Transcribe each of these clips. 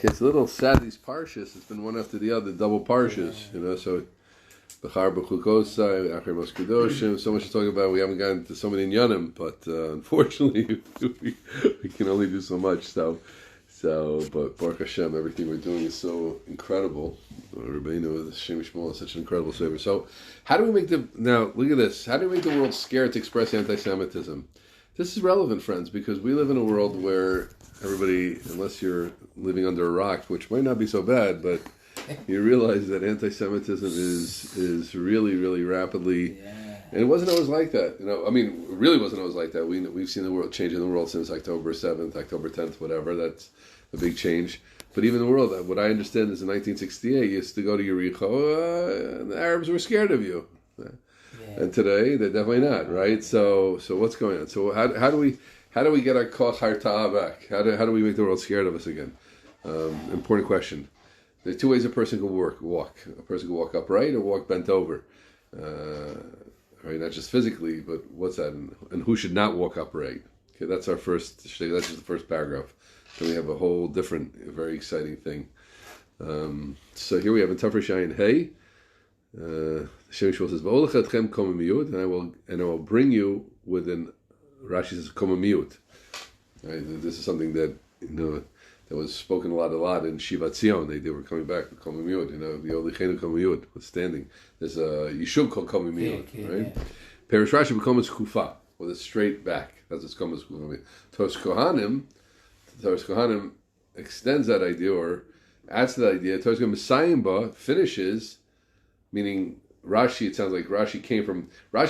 It's a little sad, these parshas. It's been one after the other, double parshas, so BeHar b'chukosa, Acher Moskadoshim, so much to talk about. We haven't gotten to so many inyanim, but unfortunately, we can only do so much. So, but Baruch Hashem, everything we're doing is so incredible. Rabbeinu with Shem MiShmuel is such an incredible savior. So, how do we make now, look at this, how do we make the world scared to express anti-Semitism? This is relevant, friends, because we live in a world where everybody, unless you're living under a rock, which might not be so bad, but you realize that anti-Semitism is really, really rapidly, and it wasn't always like that. It really wasn't always like that. We've seen the world change in the world since October 7th, October 10th, whatever. That's a big change. But even the world, what I understand is in 1968, you used to go to Yericho, and the Arabs were scared of you. And today, they're definitely not, right? So what's going on? So how do we get our koch harta'ah back? How do we make the world scared of us again? Important question. There are two ways a person can walk. A person can walk upright or walk bent over. Right? Not just physically, but what's that? And who should not walk upright? Okay, that's our first. That's just the first paragraph. Then we have a whole different, very exciting thing. So here we have in Tafresh Shayin Hey. Shem MiShmuel says, "V'olachatchem komamiyut," and I will bring you within. Rashi says komamiyut. Right? This is something that that was spoken a lot in Shivat Zion. They were coming back with komamiyut. V'olichenu komamiyut was standing. There's a yishuv called komamiyut, right? Perish Rashi becomes kufa with a straight back. That's what's called kufa. Toras Kohanim extends that idea or adds to that idea. Toras Kohanim finishes. Meaning Rashi, it sounds like Rashi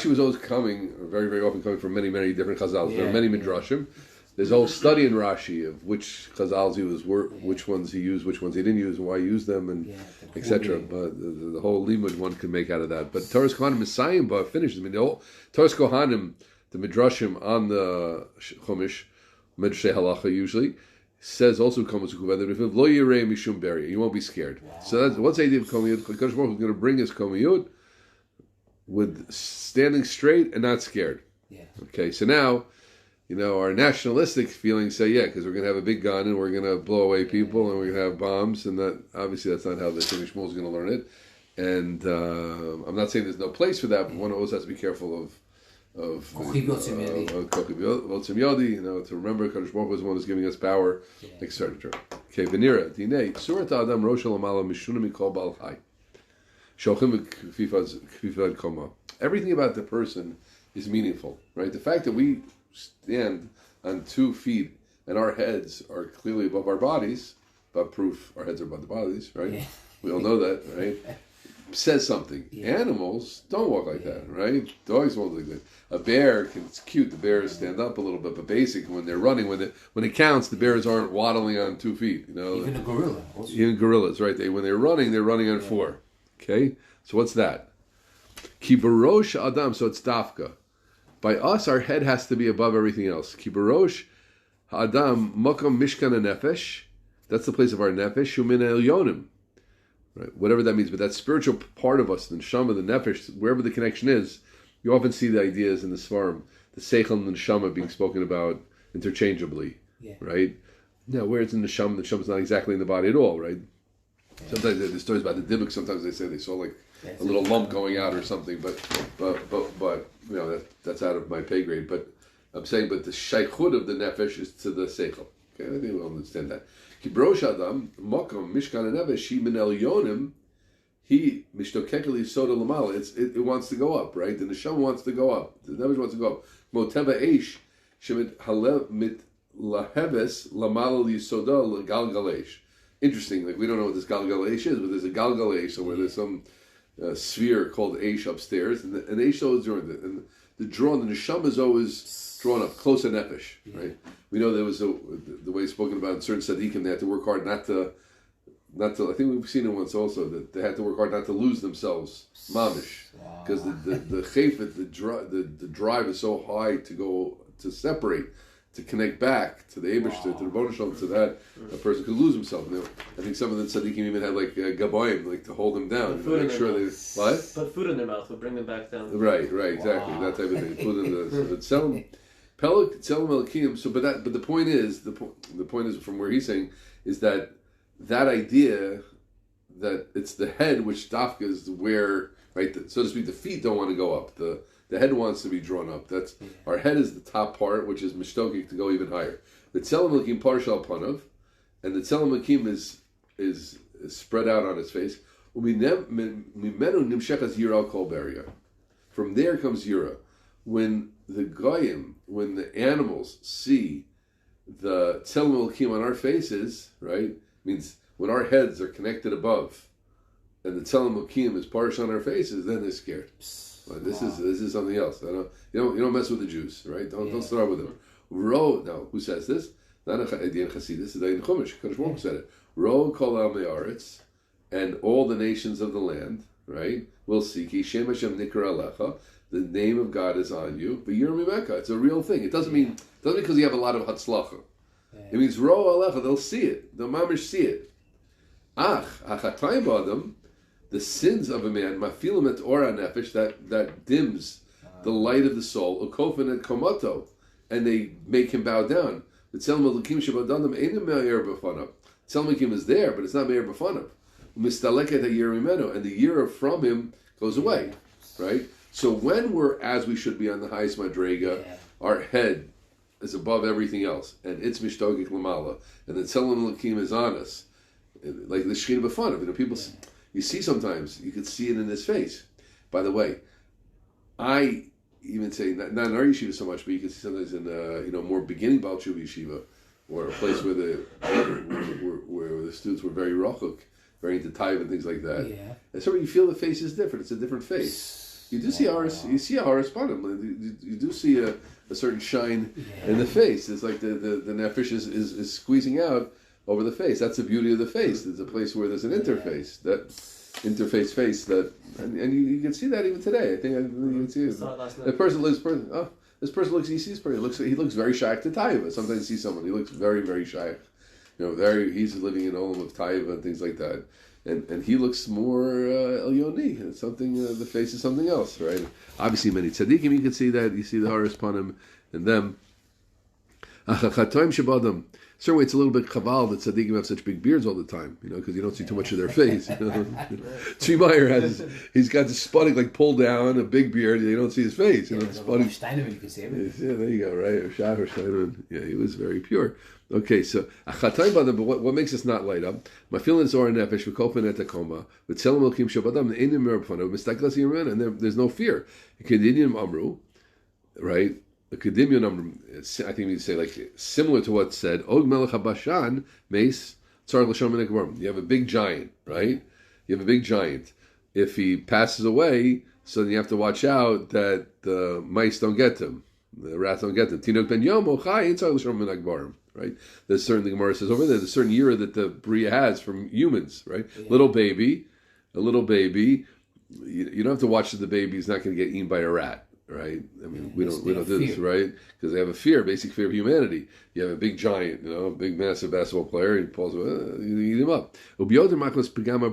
was always coming, very, very often coming from many, many different chazals. There are many midrashim. There's a whole study in Rashi of which chazals he was, which ones he used, which ones he didn't use, and why he used them, and etc. But the whole limud one can make out of that. But Toras Kohanim Messiah finishes. The whole Toras Kohanim, the midrashim on the Chumash, Midrashay Halacha usually, says also that if lo yirei mishum beri, you won't be scared. Wow. So that's what's the idea of komiyut? Hakadosh Baruch Hu is going to bring his komiyut with standing straight and not scared. Yeah. Okay, so now, our nationalistic feelings say, because we're going to have a big gun and we're going to blow away people and we're going to have bombs, and that obviously that's not how the Shem MiShmuel is going to learn it. And I'm not saying there's no place for that, but one always has to be careful of to remember Kadosh Baruch Hu is the one who's giving us power, etc. Okay, Venira, Dinei, Surat Adam Rosh Lamala Mishunim Mikol Bal Chai. Shochim Kfifad Koma. Everything about the person is meaningful, right? The fact that we stand on 2 feet and our heads are clearly above our bodies, but proof our heads are above the bodies, right? Yeah. We all know that, right? Says something. Animals don't walk like that, right? Dogs won't look like that. A bear, it's cute. The bears stand up a little bit, but basically when they're running, when it counts, the bears aren't waddling on 2 feet. Even a gorilla. Also. Even gorillas, right? When they're running on 4. Okay, so what's that? Kibarosh Adam. So it's dafka. By us, our head has to be above everything else. Kibarosh Adam Mokom Mishkan Nefesh. That's the place of our nefesh. Shumin Elyonim. Right, whatever that means, but that spiritual part of us, the neshama, the nefesh, wherever the connection is, you often see the ideas in the svarim, the seichel and the neshama being spoken about interchangeably, right? Now, where it's in the neshama is not exactly in the body at all, right? Sometimes there's stories about the dibuk. Sometimes they say they saw like a little lump going out or something, but that's out of my pay grade. But I'm saying, but the shaykhut of the nefesh is to the seichel. Okay, I think we'll understand that. Kibrosh Adam, Mokom, Mishkan Nevesh, He Min Elyonim, He Mishtokekeli Soda Lamal. It wants to go up, right? The Neshama wants to go up. The Nevesh wants to go up. Moteva Eish, Shemit Halev Mit Laheves Lamal Yisoda Galgalesh. Interesting, like we don't know what this Galgalesh is, but there's a Galgalesh somewhere. There's some sphere called Eish upstairs, and Eish always drawn. And the Neshama is always drawn up, close to Nefesh, right? We know there was the way it's spoken about in certain tzaddikim, they had to work hard not to. I think we've seen it once also that they had to work hard not to lose themselves, mamish, because the chayfet, the drive is so high to separate, to connect back to the Eibush, to the Rebbeinu Shalom, to that a person could lose himself. I think some of the tzaddikim even had like gaboim, like to hold them down, make sure they put food in their mouth, would bring them back down. Right, exactly, that type of thing. Food in the so but the point is from where he's saying is that that idea that it's the head which dafka is where, right, so to speak, the feet don't want to go up. The head wants to be drawn up. That's our head is the top part, which is mishtokik to go even higher. The tzelem lakim parshal panav, and the tzelem lakim is spread out on his face. From there comes yira. When the goyim, when the animals see the tzelem lakim on our faces, right, means when our heads are connected above, and the tzelem lakim is parsh on our faces, then they're scared. Well, this is something else. You don't mess with the Jews, right? Don't start with them. Now, who says this? Not Edian Chasidus. This is Edian Chumash. Kadosh Baruch Hu said it. Ro kol al me'aretz, and all the nations of the land, right, will see ki Shem Hashem nikra alecha. The name of God is on you. But you're mimeka. It's a real thing. It doesn't mean because you have a lot of hatzlacha. It means ro alecha. They'll see it. They'll mamish see it. Achatayim b'adam. The sins of a man, mafilim et ora nefesh, that dims the light of the soul, ukofin et komoto, and they make him bow down. The tzelem elokim shebadandam einim me'er b'fanav. Tzelem elokim is there, but it's not me'er b'fanav. Mistaleket ha'yir imenu, and the year from him goes away, right? So when we're as we should be on the highest madrega, our head is above everything else, and it's mishtogik lamala, and the tzelem elokim is on us, like the shechina b'fanav. People. You see sometimes, you could see it in his face. By the way, I even say, not in our yeshiva so much, but you can see sometimes in more beginning Baal Tshuva yeshiva, or a place where the students were very rochuk, very into taiva and things like that. Yeah. And so you feel the face is different. It's a different face. You do see a Horace-Panim. You do see a certain shine in the face. It's like the nefesh is squeezing out over the face. That's the beauty of the face. It's a place where there's an interface, that interface face that, and you can see that even today. I think you can see it. This person looks. He sees person. He looks very shy to taiva. Sometimes you see someone. He looks very very shy. He's living in olam of taiva and things like that. And he looks more Elyoni. It's something. The face is something else, right? Obviously, many tzaddikim you can see that. You see the Horace Panim in them. Certain way, it's a little bit chaval that tzaddikim have such big beards all the time, because you don't see too much of their face. Tzvi Meyer he's got the sputnik like pulled down, a big beard. You don't see his face. Sputnik. Steinemann, you can see him. Yeah, there you go, right? Steinemann. Yeah, he was very pure. Okay, so achatayim badam, but what makes us not light up? My feelings are nefesh v'kolpen etakoma v'tzelem elkim shabadam einim merpanav mistaklas yimen, and there's no fear. Kedinim amru, right? The Kedimyon number, I think we say like similar to what's said. Og Melech Habashan Meis Tzar L'Shon Menekvarm. You have a big giant, right? You have a big giant. If he passes away, so then you have to watch out that the mice don't get him, the rats don't get him. Tinok Ben Yom Ochai Tzar L'Shon Menekvarm. Right? There's certain, the Gemara says over there, there's a certain year that the Bria has from humans, right? Yeah. A little baby. You don't have to watch that the baby is not going to get eaten by a rat. Right? I mean, we don't do this, right? Because they have a basic fear of humanity. You have a big giant, a big massive basketball player, and Paul's you eat him up. And Begama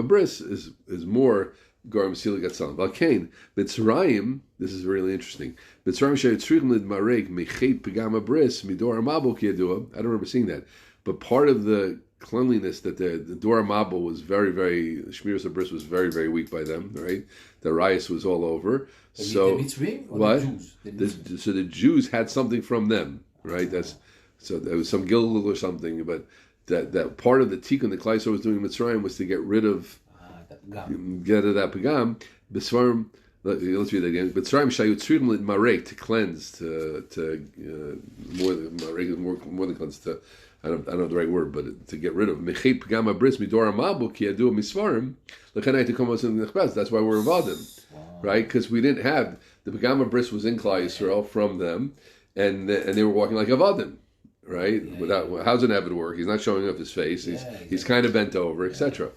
Bris is more Gar Masila Gatsalam. Valkain, Mitzrayim, this is really interesting. Mitzrayim Shayitzrichim Lid Marek Mechet Begama Bris Midor Amabo Kiyadua. I don't remember seeing that. But part of the cleanliness that the Dora Mabel was very, very, Shmiras of Bris was very, very weak by them, right? The rias was all over. So what? So the Jews had something from them, right? So there was some Gilgal or something, but that part of the tikkun the Klai Yisrael was doing in Mitzrayim was to get rid of that pagam. B'svarim, let's read that again. Mitzrayim shayutzrim lit marek, to cleanse, to more than marek is more than cleanse, to I don't know the right word, but to get rid of mechet pagama bris midor amabu ki adu misvarim lechanai to come out in the nechbaz. That's why we're involved, right? Because we didn't have the pagama bris was in Klai Yisrael from them, and they were walking like avadim, right? Without how's an Evid work? He's not showing off his face. He's kind of bent over, etc.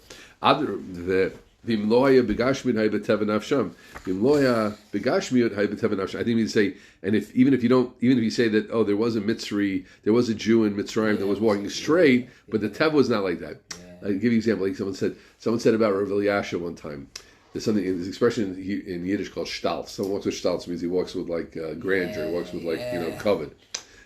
Vimloya begashmiut haybetev nafsham. Vimloya begashmiut haybetev nafsham. I think we say, and even if you say that, there was a Mitzri, there was a Jew in Mitzrayim that was walking straight, but the tev was not like that. I'll give you an example. Like someone said about Rav Eliasha one time. There's something, this expression in Yiddish called shtalt. Someone walks with shtalt means he walks with like grandeur, walks with like covet.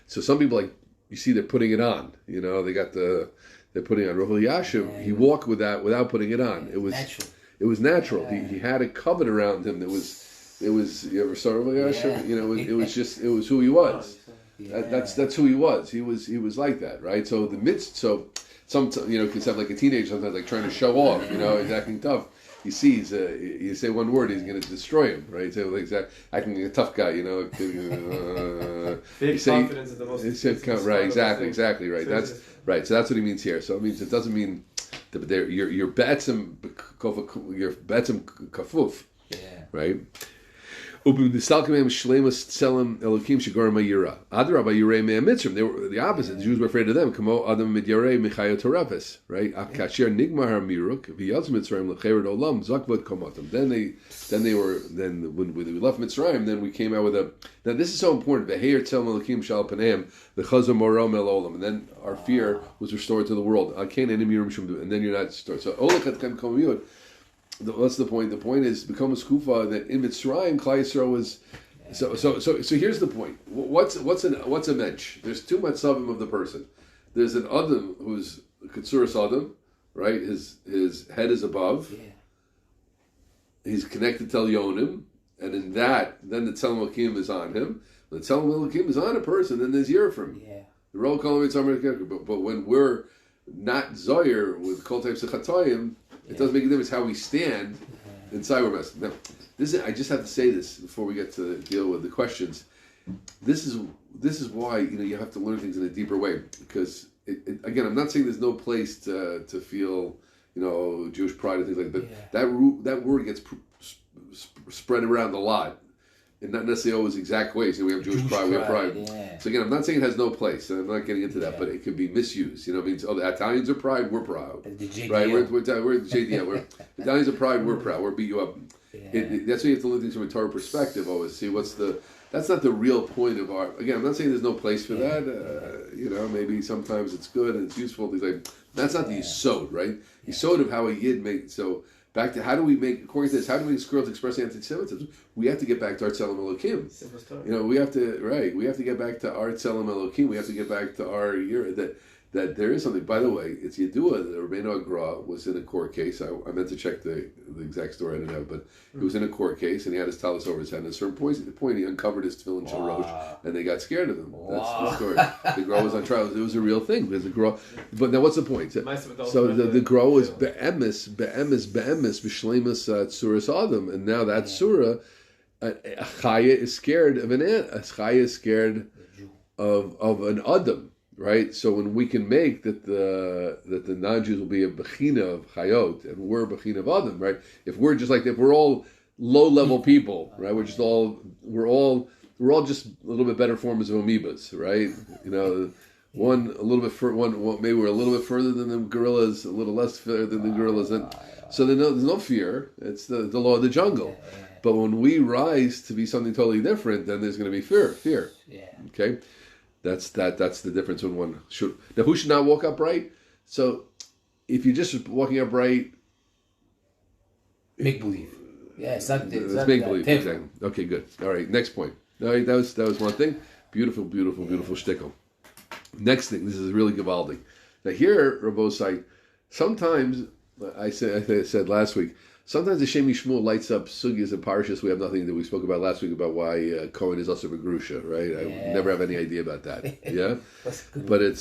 So some people like you see they're putting it on. They're putting it on. Rav Elyashiv, he walked with that without putting it on. It was natural. It was natural. He had a covet around him that was. It was. You ever saw Rav Elyashiv? It was who he was. That's who he was. He was like that, right? So the midst. So some can have like a teenager sometimes like trying to show off. He's acting tough. He sees, you say one word, he's going to destroy him, right? So like acting like a tough guy, Big confidence is the most. Right, exactly, right. That's right. So that's what he means here. So it means it doesn't mean that your betzim kafuf, right? They were the opposite. The Jews were afraid of them. Right? Then when we left Mitzrayim, then we came out with a. Now this is so important. And then our fear was restored to the world. And then you're not restored. So what's the point? The point is become a skufa that in Mitzrayim Klal Yisrael was. So here's the point. What's a mensch? There's two matzavim of the person. There's an adam who's Ketsuras Adam, right? His head is above. Yeah. He's connected to Elyonim, and in that, then the Tzelem Elokim is on him. When the Tzelem Elokim is on a person, then there's Yirfim. Yeah. The roll call but when we're not Zoyer with kol types of Chatoyim, it doesn't make a difference how we stand inside our mess. Now, I just have to say this before we get to deal with the questions. This is why you have to learn things in a deeper way, because again, I'm not saying there's no place to feel Jewish pride and things like that, but that word gets spread around a lot, and not necessarily always exact ways. We have Jewish pride, we have pride. Yeah. So again, I'm not saying it has no place, and I'm not getting into that, but it can be misused. It means the Italians are pride, we're proud, right? We're JDL. We're Italians are pride, we're proud. We're beat you up. Yeah. That's why you have to look at things from a Torah perspective. Always see that's not the real point of our. Again, I'm not saying there's no place for that. Maybe sometimes it's good and it's useful. Things like that's not the yisod, right? Yeah. Yisod of how a yid makes. So back to how do we make, according to this, how do we make girls express anti-Semitism? We have to get back to our Tzelem Elokim. We have to get back to our Tzelem Elokim. We have to get back to our year that there is something. By the way, it's Yedua that Rabbeinu Agra was in a court case. I meant to check the exact story, I didn't have, but he was in a court case and he had his talis over his head. And at a certain point, he uncovered his tefillin shalosh, and they got scared of him. That's the story. The Gra was on trial. It was a real thing. There's a Gra, but now what's the point? So the Gra was be'emes b'shleimus tzuras adam, and now that surah, a chaya is scared of an ant. A chaya is scared of an adam. Right, so when we can make that the non-Jews will be a bechina of chayot and we're a bechina of adam, right? If we're all low-level people, right? We're all just a little bit better forms of amoebas, right? One maybe we're a little bit further than the gorillas, a little less further than the gorillas, and so there's no fear. It's the law of the jungle. But when we rise to be something totally different, then there's going to be fear. Yeah. Okay. That's the difference when one should. Now, who should not walk upright? So, if you're just walking upright, make believe. Yeah, it's not make believe. Exactly. Okay, good. All right, next point. All right, that was one thing. Beautiful shtickle. Next thing. This is really gewaldig. Now here, Rabosai, sometimes I said last week. Sometimes the Shem MiShmuel lights up sugyas and parshas we have nothing that we spoke about last week about why Cohen is also a grusha, right? I never have any idea about that. Yeah, but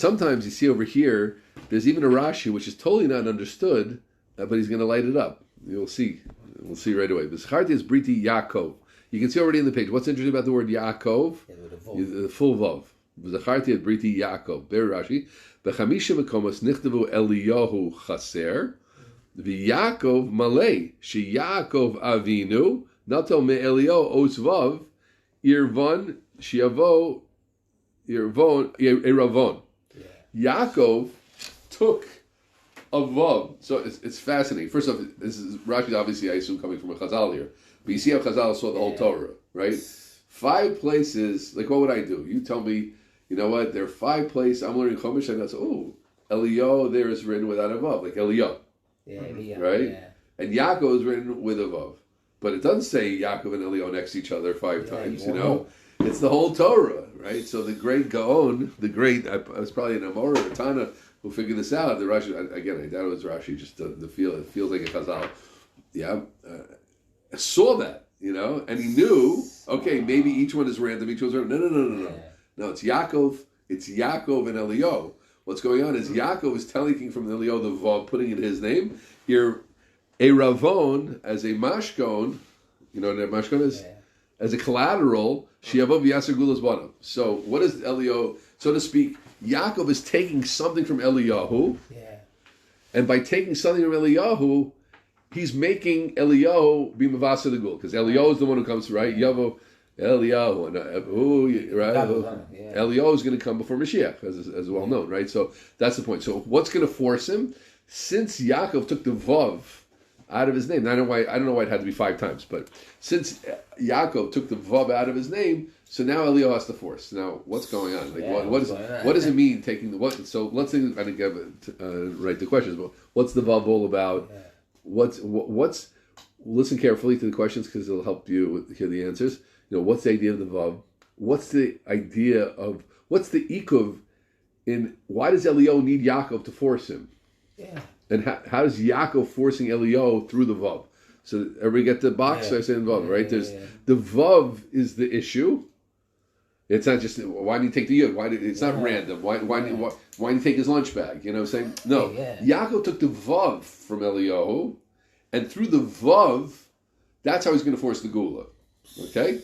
sometimes you see over here there's even a Rashi which is totally not understood, but he's going to light it up. You'll see. We'll see right away. B'scharti is Briti Yaakov. You can see already in the page. What's interesting about the word Yaakov? The full vav. B'scharti is Briti Yaakov. Very Rashi. B'chamisha mekomos nichtavu Eliyahu chaser. V'Yaakov malei sheYaakov Avinu nato me'Elio osvav irvon shiavo irvon eravon. Yaakov took a vav. So it's fascinating. First off, this is Rashi, obviously I assume coming from a Chazal here, but you see how Chazal saw the whole Torah, right? 5 places. Like what would I do? You tell me. You know what? There are 5 places. I'm learning Chumash and I go, Elio there is written without a vav, like Elio. Yeah, right? Yeah. And Yaakov is written with a vav. But it doesn't say Yaakov and Elio next to each other 5 times, It's the whole Torah, right? So the great Gaon, I was probably an Amora or Tana who figured this out. The Rashi, again, I doubt it was Rashi, just the feel, it feels like a Chazal. Yeah, saw that, and he knew, okay, maybe each one is random, each one's random. No. No, it's Yaakov and Elio. What's going on is Yaakov is telling from Elio the Vav, putting in his name. Here, a Ravon as a Mashkon, you know what a Mashkon is? Yeah. As a collateral, Shiavov Yasser Gulas Banav. So what is Elio, so to speak, Yaakov is taking something from Eliyahu, and by taking something from Eliyahu, he's making Eliyahu be Mavasa the Gul, because Eliyahu is the one who comes, right? Yavo, Eliyahu, right? Eliyahu is going to come before Mashiach, as well known, right? So that's the point. So what's going to force him? Since Yaakov took the Vav out of his name, I don't know why it had to be 5 times, but since Yaakov took the Vav out of his name, so now Eliyahu has to force. Now, what's going on? Like, what does it mean taking the what? So let's think. I didn't get write the questions, but what's the Vav all about? What's listen carefully to the questions because it'll help you hear the answers. What's the idea of the Vav? What's the idea of what's the Ikuv in? Why does Eliyahu need Yaakov to force him? Yeah. And how does Yaakov forcing Eliyahu through the Vav? So everybody get the box? So I say the Vav, right? There's the Vav is the issue. It's not just why did he take the Yud? It's not random. Why did he take his lunch bag? Saying no. Yaakov took the Vav from Eliyahu, and through the Vav, that's how he's going to force the Gula. Okay.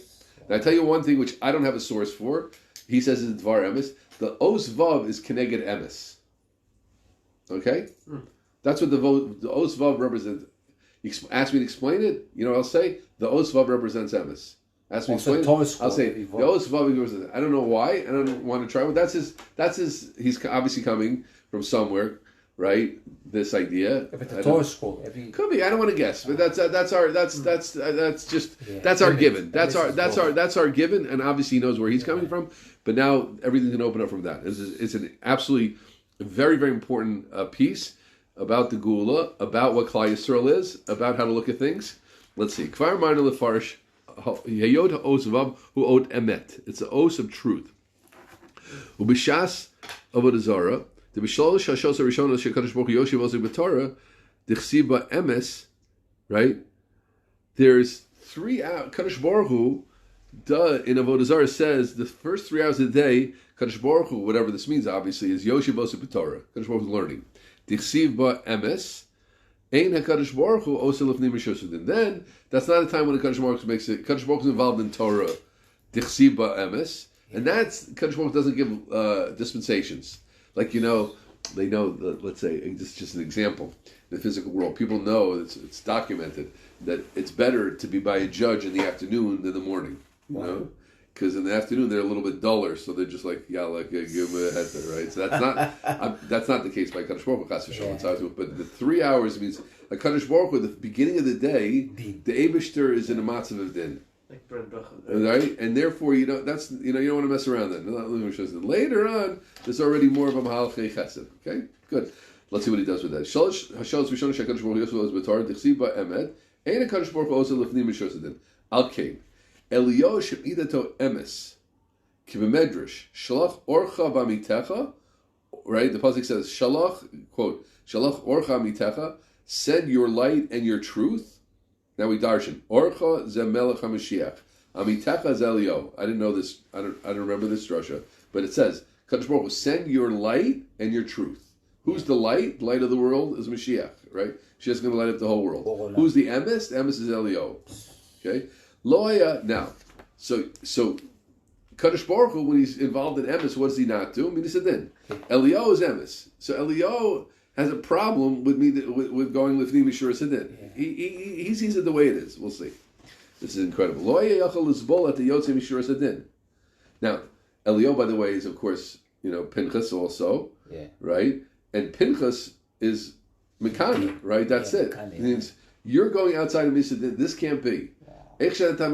And I tell you one thing which I don't have a source for. He says in Dvar Emes, the Os Vav is Keneged Emes. Okay? That's what the Os Vav represents. Ask me to explain it, I'll say, the Os Vav represents Emes. Ask me to explain it, I'll say, the Os Vav represents, I don't know why, I don't want to try, but that's his, he's obviously coming from somewhere, right? This idea. If it's a Torah school, could be. I don't want to guess, but that's our given. That's our given, and obviously he knows where he's coming from. But now everything's gonna open up from that. It's an absolutely very, very important piece about the Gula, about what Klal Yisrael is, about how to look at things. Let's see. Kvar Marna Lefarish Hayod Ha'os Vav Hu Ot Emet. It's the os of truth. Ubishas Avodah Zarah. The Bishlosh Hashos Harishonos Shekadosh Baruch Hu Yoshiv Ozik B'Torah Dichsiba Emes, right? There's 3 hours. Kadosh Baruch Hu, in Avodah Zarah says the first 3 hours of the day, Kadosh Baruch Hu, whatever this means, obviously, is Yoshiv Ozik B'Torah. Kadosh Baruch Hu is learning. Dichsiba Emes. Ein HaKadosh Baruch Hu Osa Lifnei Mishosudin. Then that's not a time when the Kadosh Baruch Hu makes it. Kadosh Baruch Hu is involved in Torah. Dichsiba Emes, and that's Kadosh Baruch Hu doesn't give dispensations. Like, they know that, let's say, just an example, in the physical world, people know, it's documented, that it's better to be by a judge in the afternoon than the morning, Because in the afternoon, they're a little bit duller, so they're just like, give them a head there, right? So that's not the case by Kadosh Baruch Hu, but the 3 hours means, like Kadosh Baruch Hu, at the beginning of the day, the Eibishter is in a matzav of din. Right, and therefore you don't want to mess around then. Later on, there's already more of a mahalchei chesed. Okay, good. Let's see what he does with that. Shalosh hashos rishon shekadosh baruch hu yosef b'torah dichsiv ba'emet ein hakadosh baruch hu also lifnim mishosadin al kain Eliyahu shemidato emes kibemedrash shalach orcha b'amitecha. Right, the pasuk says shalach, quote, shalach orcha mitecha, send your light and your truth. Now we darshan Orcha ze Melech HaMashiach Amitecha ze Eliyahu. I didn't know this. I don't remember this drasha, but it says Kadosh Baruch Hu, send your light and your truth. Who's the light? The light of the world is Mashiach, right? She's going to light up the whole world. Who's the emes? The emes is Eliyahu. Okay, Loya. Now, so Kadosh Baruch Hu, when he's involved in emes, what does he not do? Midisadin. Eliyahu is emes. So Eliyahu has a problem with with going lifnim mishur sedin. He sees it the way it is. We'll see. This is incredible. Lo yachal lizbol at the yotzei mishur sedin. Now, Eliyahu, by the way, is of course Pinchas also, right? And Pinchas is Mekana, right? That's it. It means you're going outside of Misadin. This can't be. I tell you,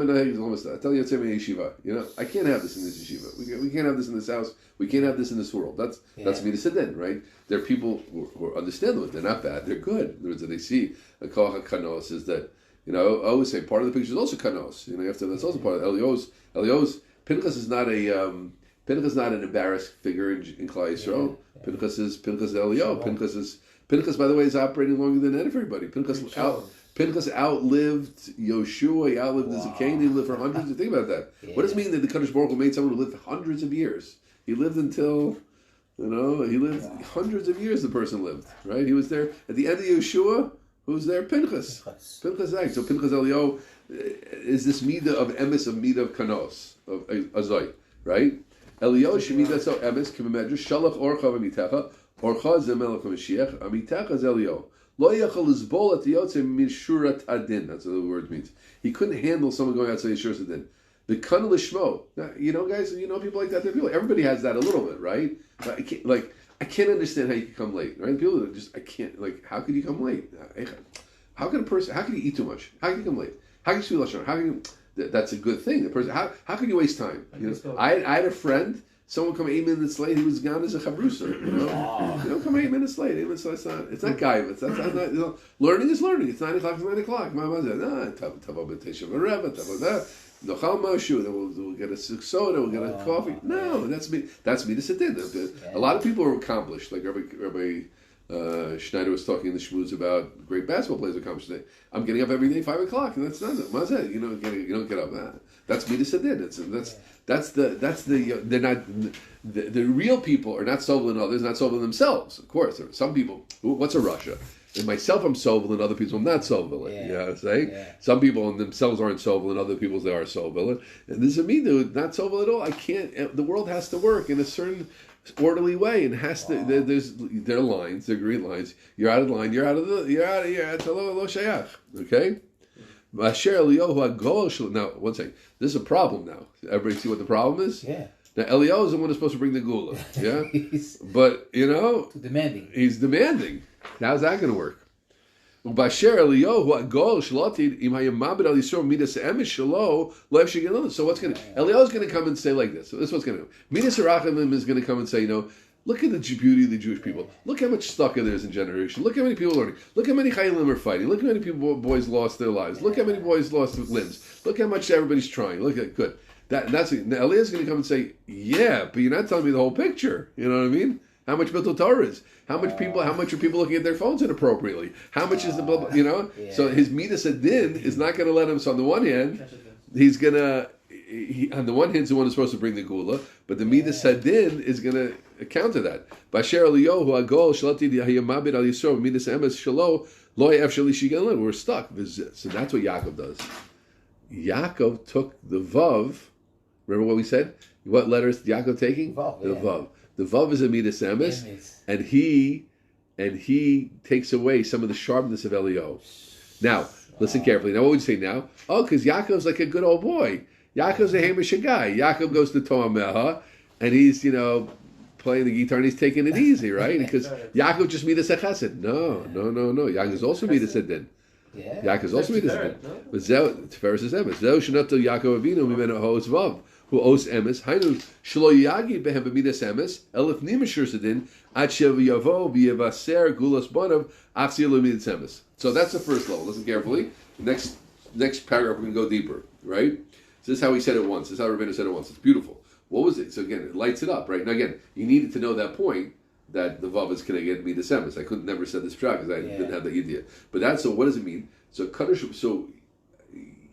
yeshiva. I can't have this in this yeshiva. We can't have this in this house. We can't have this in this world. That's Misadin, right? There are people who understand them. They're not bad. They're good. In other words, they see a koach kanos is that I always say part of the picture is also kanos. After that's also part of Eliyahu's. Pinchas is not a Pinchas is not an embarrassed figure in Klal Yisrael. Pinchas is Elio. Pinchas, by the way, is operating longer than everybody. Pinchas outlived Yoshua. He outlived the Zakane. He lived for hundreds. Think about that. Yeah. What does it mean that the Kadosh Baruch Hu made someone who lived hundreds of years? He lived until, hundreds of years. The person lived, right? He was there at the end of Yoshua. Who's there? Pinchas. Pinchas. So Pinchas Elio is this midah of emes, of midah of kanos, of azoi, right? Elio shemidah so emes kimemedrash shalach orcha v'mitecha orcha zemelach v'mashiach amitecha is Elio. Lo yachal lizbol at yotze mishurat adin. That's what the word means. He couldn't handle someone going outside Yishurat adin. The kan lishmo. Now, guys, people like that. Everybody has that a little bit, right? I can't understand how you can come late, right? People are just, I can't, how could you come late? How can you eat too much? How can you come late? How can you speak Lashon? How can you, that's a good thing. The person, how can you waste time? I had a friend, someone come 8 minutes late, he was gone as a chabrusa, come 8 minutes late. 8 minutes late, it's not gaiva. It's not, learning is learning. It's 9 o'clock, it's 9 o'clock. My mother said, Nochal Moshu, then we'll get a soda, we'll get a coffee. No, that's me to sit in. A lot of people are accomplished, like Rabbi Schneider was talking in the Shmooze about great basketball players accomplished. I'm getting up every day 5 o'clock, and that's not it. You don't get up. That's me to sit in. They're not the real people are not sober than others, not sober than themselves. Of course, there are some people. What's a Russia? In myself, I'm sober, and other people, I'm not sober. You know what I'm saying? Yeah. Some people in themselves aren't sober, and other people, they are sober. And this is me, dude, not sober at all. I can't. The world has to work in a certain orderly way, and has to. There are lines, there are green lines. You're out of line. You're out of here. It's a lo shayach. Okay. Now, one second. This is a problem now. Everybody see what the problem is? Yeah. Now, Elio is the one who's supposed to bring the gula. Yeah. But too demanding. He's demanding. How's that going to work? So what's going to... Eliyahu's going to come and say like this. So this is what's going to do. Midas Harachamim is going to come and say, look at the beauty of the Jewish people. Look how much stucca there is in generation. Look how many people are learning. Look how many Chayilim are fighting. Look how many boys lost their lives. Look how many boys lost limbs. Look how much everybody's trying. Look at good. That's Eliyahu's going to come and say, yeah, but you're not telling me the whole picture. You know what I mean? How much Bittul Torah is? How much are people looking at their phones inappropriately? How much is the Yeah. So his Midas Adin is not going to let him. So on the one hand, he's going to. On the one hand, he's the one who's supposed to bring the gula, but the Midas Adin is going to counter that. Basher Eliyahu Agol Shalati Hayamabit Al Yisro Midas Emes Shalo Lo Yef Shali Shigan. We're stuck. So that's what Yaakov does. Yaakov took the Vav. Remember what we said? What letters did Yaakov taking? Vav, the Vav. The Vav is a Midas Emes, and he takes away some of the sharpness of Eliyahu. Now, listen carefully. Now, what would you say now? Oh, because Yaakov's like a good old boy. Yaakov's a Hamish guy. Yaakov goes to Toameha, and he's, playing the guitar, and he's taking it easy, right? Because Yaakov just Midas Chesed. No. Yaakov's also Midas Adin. Yeah. Yaakov's also Midas Adin. But Tiferes is Emes. Zeu Shenoto Yaakov Avinu Mimenu Hos Vav. Who owes emes? Hainu shlo yagi behem b'midas emes elif nimashur sedin ad yavo v'yevaser gulas bonav achsi l'midas emes. So that's the first level. Listen carefully. Next paragraph we're going to go deeper. Right. So this is how he said it once. This is how Rabbeinu said it once. It's beautiful. What was it? So again, it lights it up. Right now, again, you needed to know that point that the vav is going to get midas emes. I could never said this pshat because I didn't have the idea. But that's so. What does it mean? So kaddish.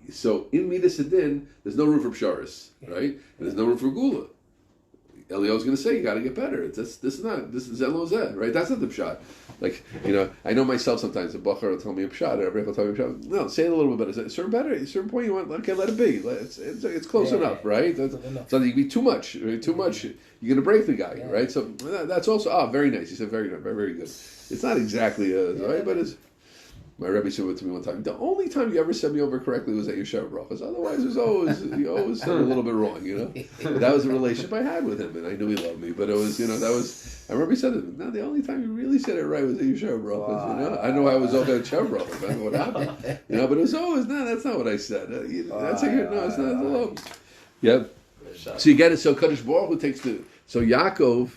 So in Midas Adin, there's no room for Psharis, right? And there's no room for Gula. Eliyahu's going to say, you got to get better. This is Zelo Zeh, right? That's not the Pshat. I know myself sometimes, a BeHar will tell me a Pshat, or a will tell me a Pshat. No, say it a little bit better. Is it better? At a certain point you want, okay, let it be. It's close enough, right? So you can be too much. Too much, you're going to break the guy, right? So that's also, very nice. He said, very good, very, very good. It's not exactly, right? But it's... My Rebbe said it to me one time. The only time you ever said me over correctly was at your Shem brachas. Otherwise, you always said a little bit wrong, But that was the relationship I had with him, and I knew he loved me. But it was, that was. I remember he said it. No, the only time you really said it right was at your Shem brachas. I know I was over at Shem brachas. I don't know what happened. But it was always that's not what I said. That's it's not alone. Yeah. So you get it. So Kadosh Baruch Hu takes So Yaakov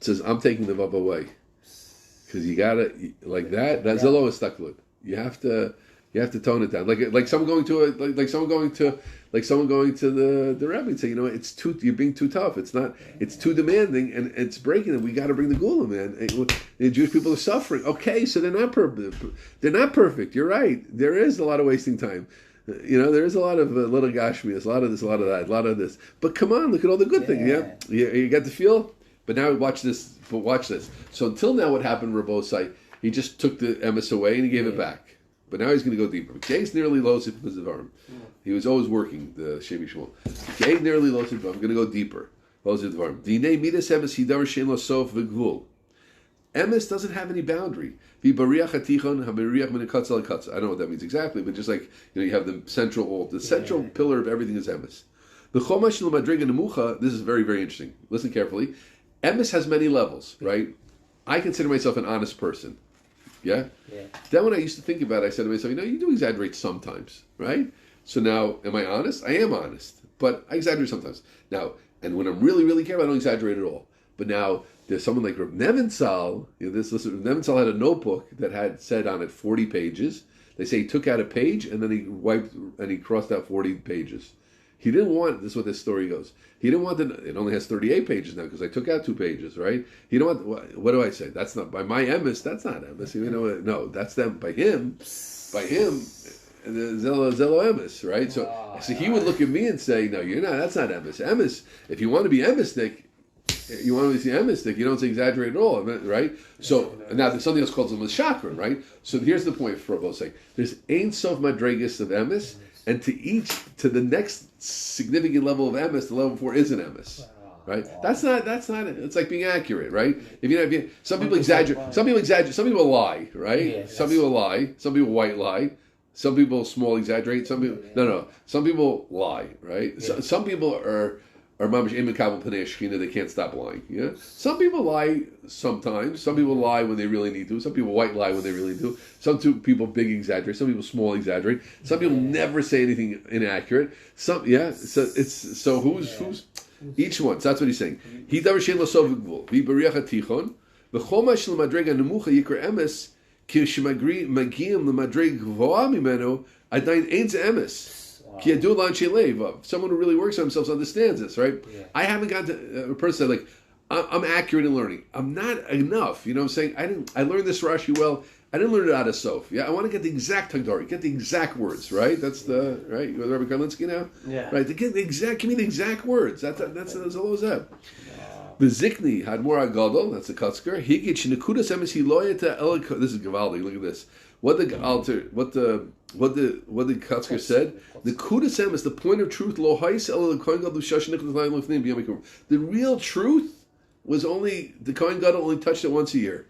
says, "I'm taking the vav away." Because you gotta like that. That's the lowest stuckwood. You have to. You have to tone it down. Like someone going to someone going to the rabbi and say, you're being too tough. It's not. It's too demanding, and it's breaking it. We got to bring the gula, man. The Jewish people are suffering. Okay, so they're not perfect. They're not perfect. You're right. There is a lot of wasting time. There is a lot of little gashmias, a lot of this, a lot of that, a lot of this. But come on, look at all the good things. Yeah, you got the feel. But now watch this. But watch this. So until now, what happened, Rabbosai? He just took the emes away and he gave it back. But now he's going to go deeper. Case nearly losif b'zivarim. He was always working the Shem MiShmuel. Case nearly losif. I'm going to go deeper. Losif b'zivarim. Dinei midas emes hidavar shein lo sof v'gvul. Emes doesn't have any boundary. V'bariach hatichon hamiriach min katzel katzel. I don't know what that means exactly, but just like you have the central pillar of everything is emes. The chomash l'madrega nemucha. This is very, very interesting. Listen carefully. Emes has many levels, right? I consider myself an honest person. Yeah? Then when I used to think about it, I said to myself, you do exaggerate sometimes, right? So now, am I honest? I am honest, but I exaggerate sometimes. Now, and when I'm really, really careful, I don't exaggerate at all. But now, there's someone like Reb Nevinsal, Reb Nevinsal had a notebook that had said on it 40 pages. They say he took out a page, and then he wiped, and he crossed out 40 pages. He didn't want, this is what this story goes, he didn't want it only has 38 pages now because I took out 2 pages, right? He don't want, what do I say? That's not, by my emes, that's not emes. No, that's them. By him, Zelo emes, right? So he would look at me and say, no, you're not, that's not emes. Emes, if you want to be emesnik, you want to be emesnik, you don't say exaggerate at all, right? So, now there's something else called the chakra, right? So here's the point for both saying, there's Ein Sof Madregas of emes, and to the next significant level of emes, the level before is an emes, right? That's not. It's like being accurate, right? Some people exaggerate. Some people lie, right? Some people lie. Some people white lie. Some people small exaggerate. Some people no. Some people lie, right? Yeah. Some people are mamish imikabel panei shechina. They can't stop lying. Yeah. Some people lie sometimes. Some people lie when they really need to. Some people white lie when they really do. Some people big exaggerate. Some people small exaggerate. Some people never say anything inaccurate. So who's each one. So that's what he's saying. He davar shein lo sof v'gvul. V'bariach hatichon. V'chol ma shel madrega nemucha yikra emes ki shemagri magiim l'madreg gvoa mimeno adayin ein ze emes. Someone who really works on themselves understands this, right? Yeah. I haven't got to a person like I'm accurate in learning. I'm not enough. You know what I'm saying? I learned this Rashi well. I didn't learn it out of Sof. Yeah, I want to get the exact Hagdari, get the exact words, right? That's the right. You with Rabbi Karlinsky now, right? To get the exact, give me the exact words. That's all it was. The Zikni had more Agadol. That's the Kutzker. Higich Nekudas Emes Hiloyeta Elik. This is Gavaldi. Look at this. What the Kutzker said. The Kudas Emes, the point of truth. Lo Hais El Kohen Gadol Shash Nicholas Laim Lefnim B'Yom Kippur. The real truth was only the Kohen Gadol only touched it once a year.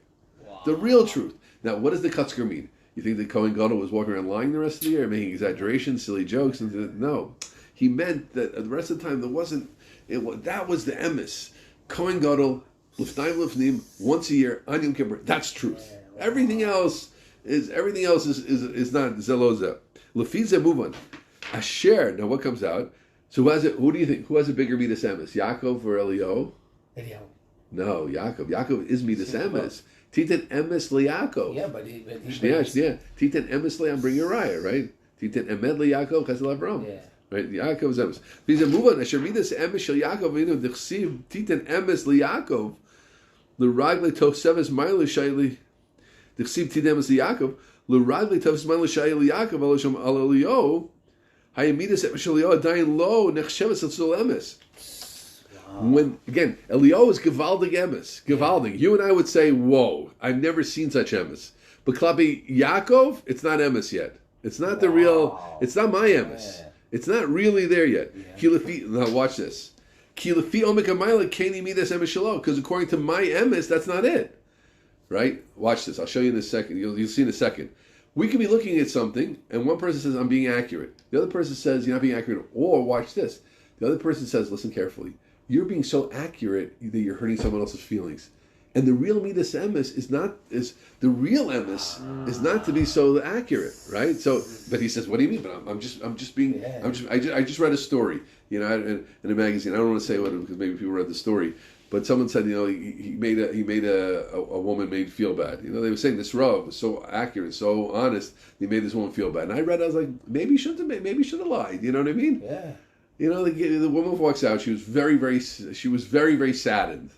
Wow. The real truth. Now, what does the Kutzker mean? You think the Kohen Gadol was walking around lying the rest of the year, making exaggerations, silly jokes? No, he meant that the rest of the time there wasn't. That was the emes. Kohen Gadol Lefnim Lefnim once a year on Yom Kippur. That's truth. Everything else is not zelozah. Lefiza move on. Asher. Now what comes out? So who do you think? Who has a bigger midas emes? Yaakov or Eliyahu? Eliyahu. No, Yaakov. Yaakov is midas emes. Titan emes liYaakov. Yeah, but Titan emes liYam bring Uriah, right? Titan emed liYaakov chesed Avram. Yeah. Right, Yaakov is emes. Please move on. Asher midas emes shel Yaakov inu dechsiv Titan emes liYaakov l'ragle tov seves ma'ila shayli dechsiv Titan emes liYaakov l'ragle tov seves ma'ila shayli Yaakov alasham alaliyo hayamidas emes shel Eliyahu dayin lo nechsheves etzol emes. When again, Eliyahu is Givaldig emes. Givaldig. You and I would say, "Whoa, I've never seen such emes." But Klapi Yaakov, it's not emes yet. It's not the real. It's not my emes. Yeah. It's not really there yet. Yeah. Now watch this. Because according to my emes, that's not it. Right? Watch this. I'll show you in a second. You'll see in a second. We could be looking at something, and one person says, "I'm being accurate." The other person says, "You're not being accurate." Or watch this. The other person says, "Listen carefully. You're being so accurate that you're hurting someone else's feelings." And the real midas emes is not to be so accurate, right? So, but he says, "What do you mean?" But I just read a story, in a magazine. I don't want to say what because maybe people read the story, But someone said, he made a woman made feel bad. They were saying this Rav was so accurate, so honest. He made this woman feel bad. And I read, I was like, maybe he shouldn't have. Maybe he should have lied. You know what I mean? Yeah. The woman walks out. She was very, very saddened.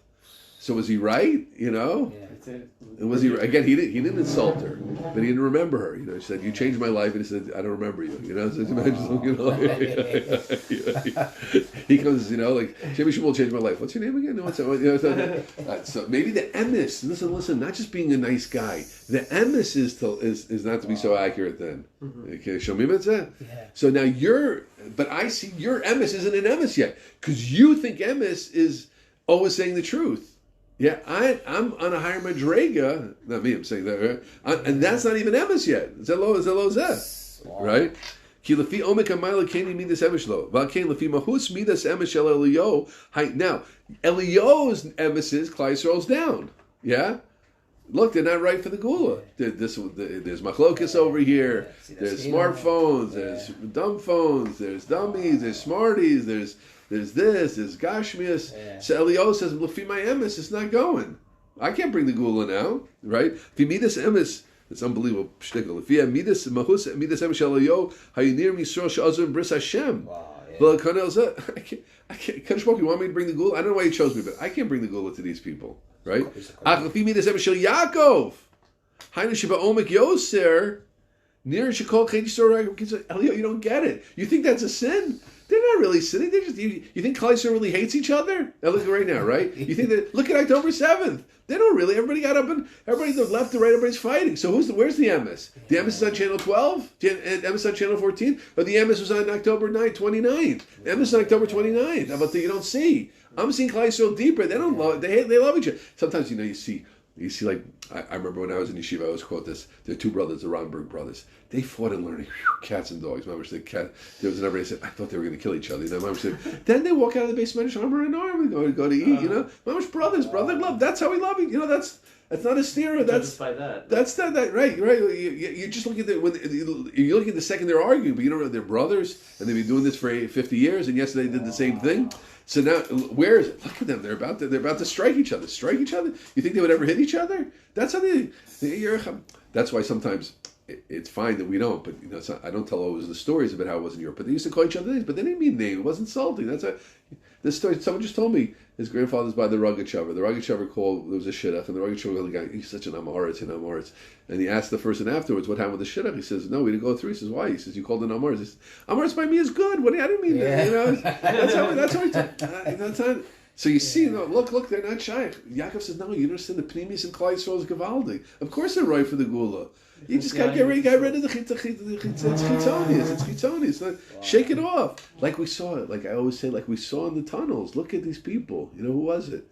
So was he right? Yeah. And was he again? He didn't insult her, but he didn't remember her. He said, "You changed my life," and he said, "I don't remember you." So he comes, like Shem MiShmuel changed my life. What's your name again? So maybe the emes. Listen. Not just being a nice guy. The emes is not to be so accurate. Then, okay, show me mitzvah. So now but I see your emes isn't an emes yet because you think emes is always saying the truth. Yeah, I'm on a higher madrega. Not me, I'm saying that, right? And that's not even emes yet. Zelo zeh, right? Ki lefi omek hamayla keni midas emes lo. V'alkein lefi mahus midas emes shel Eliyahu. Now, Eliyahu's emes is Klal Yisrael's down. Yeah? Look, they're not right for the gula. There's machlokas over here. There's smartphones. There's dumb phones. There's dummies. There's smarties. There's this, there's Gashmias. Yeah. So Eliyahu says, Lefi my emes, it's not going. I can't bring the gula now, right? If you meet this emes, it's unbelievable. Shtickle. If you have midas emes Eliyahu, hayinir misro she'azur bris Hashem. Wow. Well, I can't. Kadosh, you want me to bring the gula? I don't know why he chose me, but I can't bring the gula to these people, right? If you midas emes shel Yaakov, hayna sheba omek yoser, near shekol chen yisrael. Eliyahu, you don't get it. You think that's a sin? They're not really sinning. They just you think Klal Yisrael really hates each other? Now look right now, right? You think that? Look at October 7th. They don't really. Everybody got up and everybody to the left and right. Everybody's fighting. So where's the emes? The emes is on channel 12. Emes on channel 14, or the emes was on October 9th, 29th. The emes is on October 29th. How about that? You don't see. I'm seeing Klal Yisrael deeper. They don't love. They love each other. Sometimes you see like I remember when I was in yeshiva, I always quote this. There are two brothers, the Ronberg brothers. They fought in learning cats and dogs. There was everybody said, I thought they were going to kill each other. Then they walk out of the base arm in arm and go to eat. Mamash brothers, brother love. That's how we love each. That's not a stereo. That's not that right. You just look at you look at the second they're arguing, but you don't know they're brothers and they've been doing this for 50 years. And yesterday they did the same thing. So now, where is it? Look at them. They're about to strike each other. Strike each other? You think they would ever hit each other? That's how that's why sometimes it's fine that we don't. But I don't tell always the stories about how it was in Europe. But they used to call each other names. But they didn't mean name. It was insulting. That's this story. Someone just told me his grandfather's by the Rogachover. The Rogachover called. There was a shidduch, and the Rogachover called the guy. He's such an Amoritz. And he asked the person afterwards what happened with the shidduch. He says, "No, we didn't go through." He says, "Why?" He says, "You called an Amoritz." He says, "Amoritz by me is good. What? I didn't mean that." That's how. So you see, look, they're not shy. Yaakov says, "No, you don't understand the pnimis and Klal Yisrael is gavaldi. Of course they're right for the gula. You just got to get rid of the chitzonis. It's chitzonis. Shake it off. Like we saw it. Like I always say, like we saw in the tunnels. Look at these people. Who was it?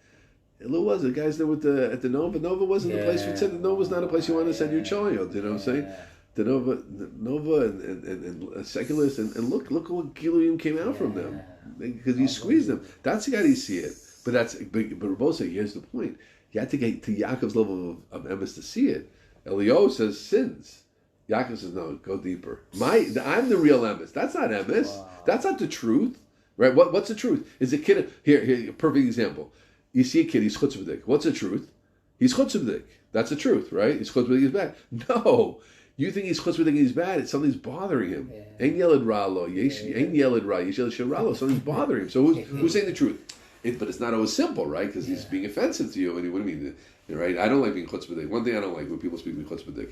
Who was it? The guys there at the Nova. Nova wasn't the place. The Nova was not a place you want to send your child. You know what I'm saying? The Nova and secularists and look what Giluyim came out from them because you squeezed them. That's the guy you see it. But Rabbi, here's the point. You have to get to Yaakov's level of emes to see it. Eliyahu says sins. Yaakov says no. Go deeper. I'm the real emes. That's not emes. Wow. That's not the truth, right? What's the truth? Is a kid here? A perfect example. You see a kid. He's chutzpahdik. What's the truth? He's chutzpahdik. That's the truth, right? He's chutzpahdik. He's bad. No. You think he's chutzpahdik and he's bad. Something's bothering him. Ain't yeled ralo. Ain't yeled ra. Yesh ralo. Something's bothering him. So who's saying the truth? But it's not always simple, right? Because he's being offensive to you. And what do you mean? Right? I don't like being chutzpahdik. One thing I don't like when people speak to me chutzpahdik.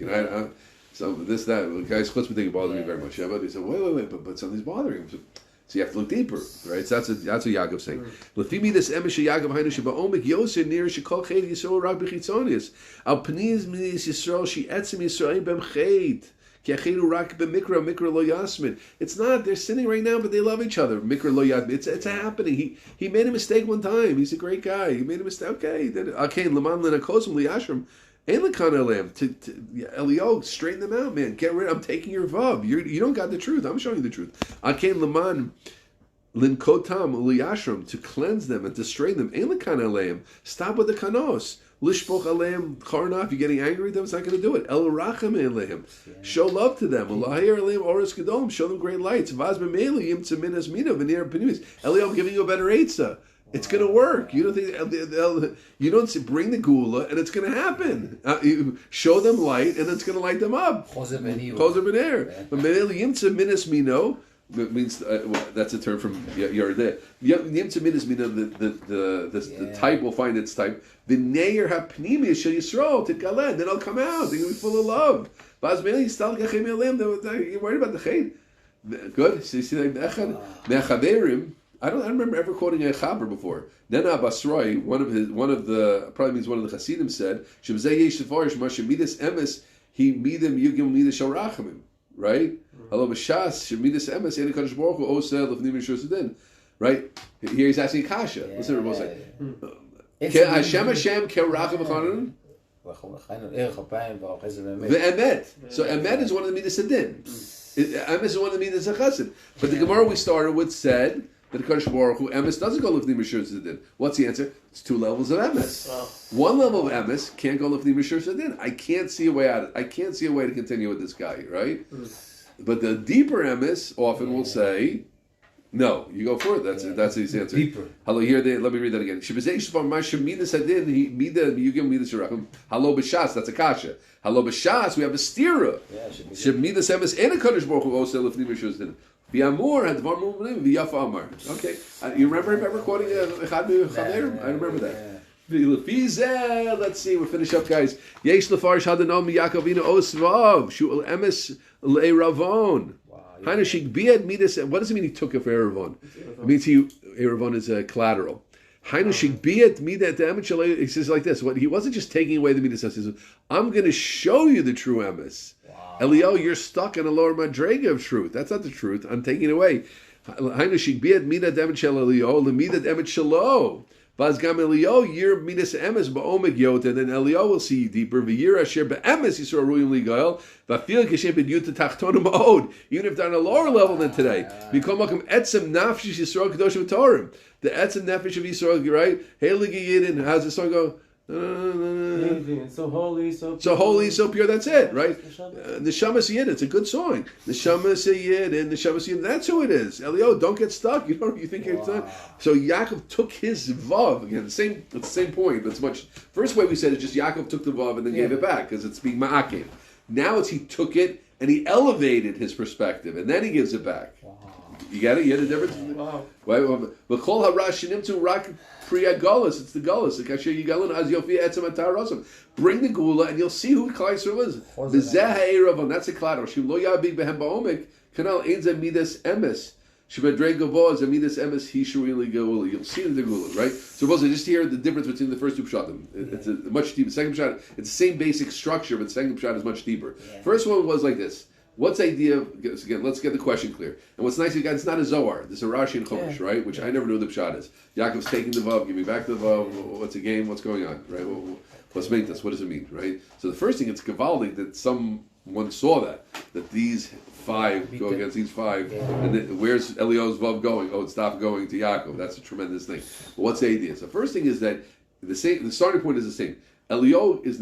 So the guy's chutzpahdik bothers me very much. But he said, wait, but something's bothering him. So you have to look deeper, right? So that's what Yaakov's saying. Lefimi this emes Yaakov hainu sheba omek yoser near shekol ched Yisrael rak b'chitzonius al pniz minis Yisrael she etzim Yisrael b'm ched ki achedu rak b'mikra lo yasmin. It's not. They're sinning right now, but they love each other. Mikra lo yasmin. It's happening. He made a mistake one time. He's a great guy. He made a mistake. Okay, leman lenakosim liyashrim. Eliyahu, straighten them out, man. Get rid. I'm taking your vav. You don't got the truth. I'm showing you the truth. Akein leman linkotam uliyashram, to cleanse them and to straighten them. Ein lekan aleim. Stop with the kanos. Lishpoch aleim charnaf. You're getting angry with them. It's not going to do it. El rachem aleim. Show love to them. Ulahir aleim oros gedolim. Show them great lights. Vaz b'meili yim tzeminas mina v'nir penimis. Eliyahu, I'm giving you a better eitzah. It's going to work. You don't think you don't bring the gula, and it's going to happen. You show them light, and it's going to light them up. Choser ben But yimtza minas mino means that's a term from Yardeh. Yimtza minas mino. The type will find its type. The neir hapnimi shel Yisrael tikalen. Then it'll come out. They're going to be full of love. You're worried about the chayd. Good. So you see that I don't remember ever quoting a chaber before. Nena Basroi, one of the Hasidim said, "Shemzei yesh tefarish mashemidas emes he midim yugim midas sharachamim." Right? Hello, b'shas shemidas emes eni kadosh baruch hu oseh lefnim yishur sedin. Right? Here he's asking kasha. Listen to what Rabbi say. Hashem kerachem v'chanan. Ve'emet. So emet is one of the midas sedin. Emes is one of the midas chesed. But the Gemara we started with said that the Kadosh Baruch Hu emes doesn't go lifnei mishur sedin. What's the answer? It's 2 levels of emes. Wow. One level of emes can't go lifnei mishur sedin. I can't see a way out. I can't see a way to continue with this guy, right? But the deeper emes often will say, no, you go for it. That's his answer. Deeper. Hello, here. Let me read that again. Hello b'shas. That's a kasha. Hello b'shas. We have a stira. Shemidas emes and a Kadosh Baruch Hu oseh lifnei mishur sedin. V'amor had dvar mu'minin v'yaf amar. Okay, you remember him ever quoting Echad Chaver? I remember that. Let's see, we'll finish up, guys. Yesh lefarish hadanom Yaakov osvav shu'al emes le'ravon. Hainashik biad midas. What does it mean? He took it for Eravon. It means Eravon is a collateral. Hainashik biad midat emes. He says like this: what he wasn't just taking away the midas. He says, "I'm going to show you the true emes." Eliyahu, you're stuck in a lower madrega of truth. That's not the truth. I'm taking it away. Hainashik biad midat emes shel Eliyahu lemidat emes shelo. Vazgam Eliyahu yir midas emes ba'omek yota. Then Eliyahu will see you deeper. V'yir asher be'emes yisrael ruim ligael. V'afil kashem b'yuta tachtonim ma'od. Even if they're on a lower level than today. V'kol makom etzem nafshish yisrael kadoshim v'torim. The etzem nefesh of Yisrael, right? Heilige Yidin. How's the song go? So holy, so pure. That's it, right? The Shamas Yid. It's a good song. The Shamas Yid and the Shamas Yid. That's who it is. Elio, don't get stuck. You think you're stuck. So Yaakov took his vav again. It's the same point, but it's much. First way we said it just Yaakov took the vav and then gave it back because it's being ma'akev. Now it's he took it and he elevated his perspective and then he gives it back. You get it? You get the difference? Wow. V'chol harashinim to rak priya galus. It's the galus. Bring the gula and you'll see who Klal Yisrael is. V'zeh ha'erav. That's a collateral. Shim lo yabig behem ba'omek. Kanal ein zeh midas emes. Shebedrei gavoz zeh midas emes hishuili geula. You'll see the gula, right? So suppose just hear the difference between the first two pshatim. It's a much deeper. Second pshat, it's the same basic structure, but the second pshat is much deeper. First one was like this. What's the idea of, again, let's get the question clear. And what's nice, again, it's not a Zohar. This is a Rashi and Chumash, right? Which I never knew the pshat is. Yaakov's taking the vav, give me back the vav. What's the game? What's going on, right? Let's make this. What does it mean, right? So the first thing, it's gavaldik that someone saw that these 5 go against these 5. And then, where's Eliyahu's vav going? Oh, it stopped going to Yaakov. That's a tremendous thing. But what's the idea? So the first thing is that the starting point is the same. The vav is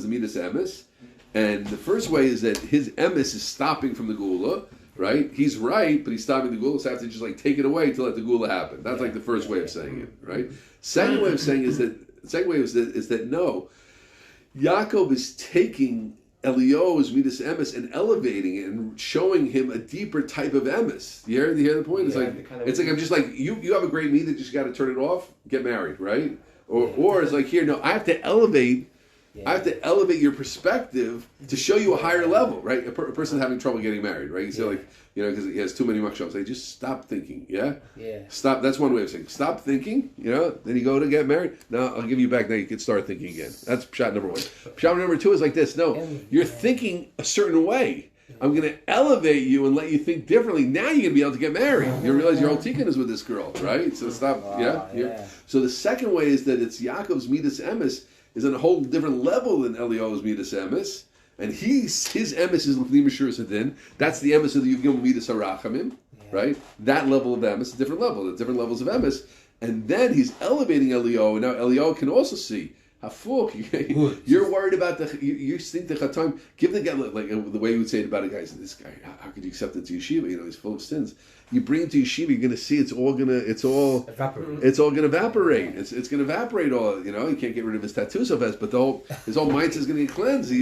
the midas emes. And the first way is that his emes is stopping from the gula, right? He's right, but he's stopping the gula, so I have to just like take it away to let the gula happen. That's like the first way of saying it, right? Second way of saying is that no, Yaakov is taking Eliyahu's midas emes and elevating it and showing him a deeper type of emes. You hear the point? It's like I'm just like you have a great meat that just got to turn it off, get married, right? Or it's like here, no, I have to elevate. I have to elevate your perspective to show you a higher level, right? A person's having trouble getting married, right? You say because he has too many makshavos. Say, just stop thinking, yeah? Stop. That's one way of saying, stop thinking, then you go to get married. No, I'll give you back. Now you can start thinking again. That's pshat number 1. Pshat number 2 is like this. No, you're thinking a certain way. I'm going to elevate you and let you think differently. Now you're going to be able to get married. You realize your whole tikkun is with this girl, right? So stop, So the second way is that it's Yaakov's midas emes is on a whole different level than Eliyahu's midas emes, and his emes is l'fnei mishur sedin. That's the emes of the yugim midas harachamim, right? That level of emes, a different level, the different levels of emes, and then he's elevating Eliyahu. And now Eliyahu can also see Hafuk. You're worried about you think the Chatam. Give the guy like the way you would say it about a guy. This guy, how could you accept it to yeshiva? He's full of sins. You bring him to yeshiva, you're going to see it's all going to evaporate. It's going to evaporate all. You can't get rid of his tattoo so fast, but his whole mindset is going to get cleansed.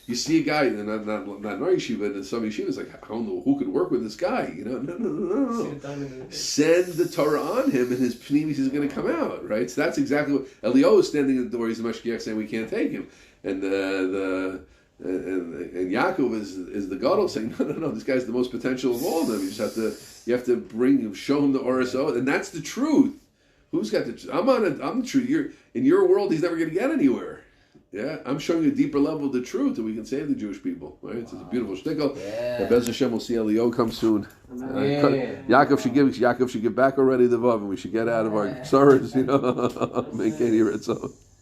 You see a guy, and not in our yeshiva, and some yeshivas like, I don't know who could work with this guy. No. Send the Torah on him, and his pnimis is going to come out, right? So that's exactly what Eliyahu is standing at the door. He's the Mashgiach saying we can't take him, and and Yaakov is the gadol saying no, this guy's the most potential of all of them. You have to show him the orasot, and that's the truth. Who's got the? I'm the truth. In your world, he's never going to get anywhere. Yeah, I'm showing you a deeper level of the truth that we can save the Jewish people. Right? It's a beautiful shtickle. Yeah. Bez Hashem, we'll see Eliyahu come soon. Yaakov should give back already the vav, and we should get out of our sorrows. Make any of it so.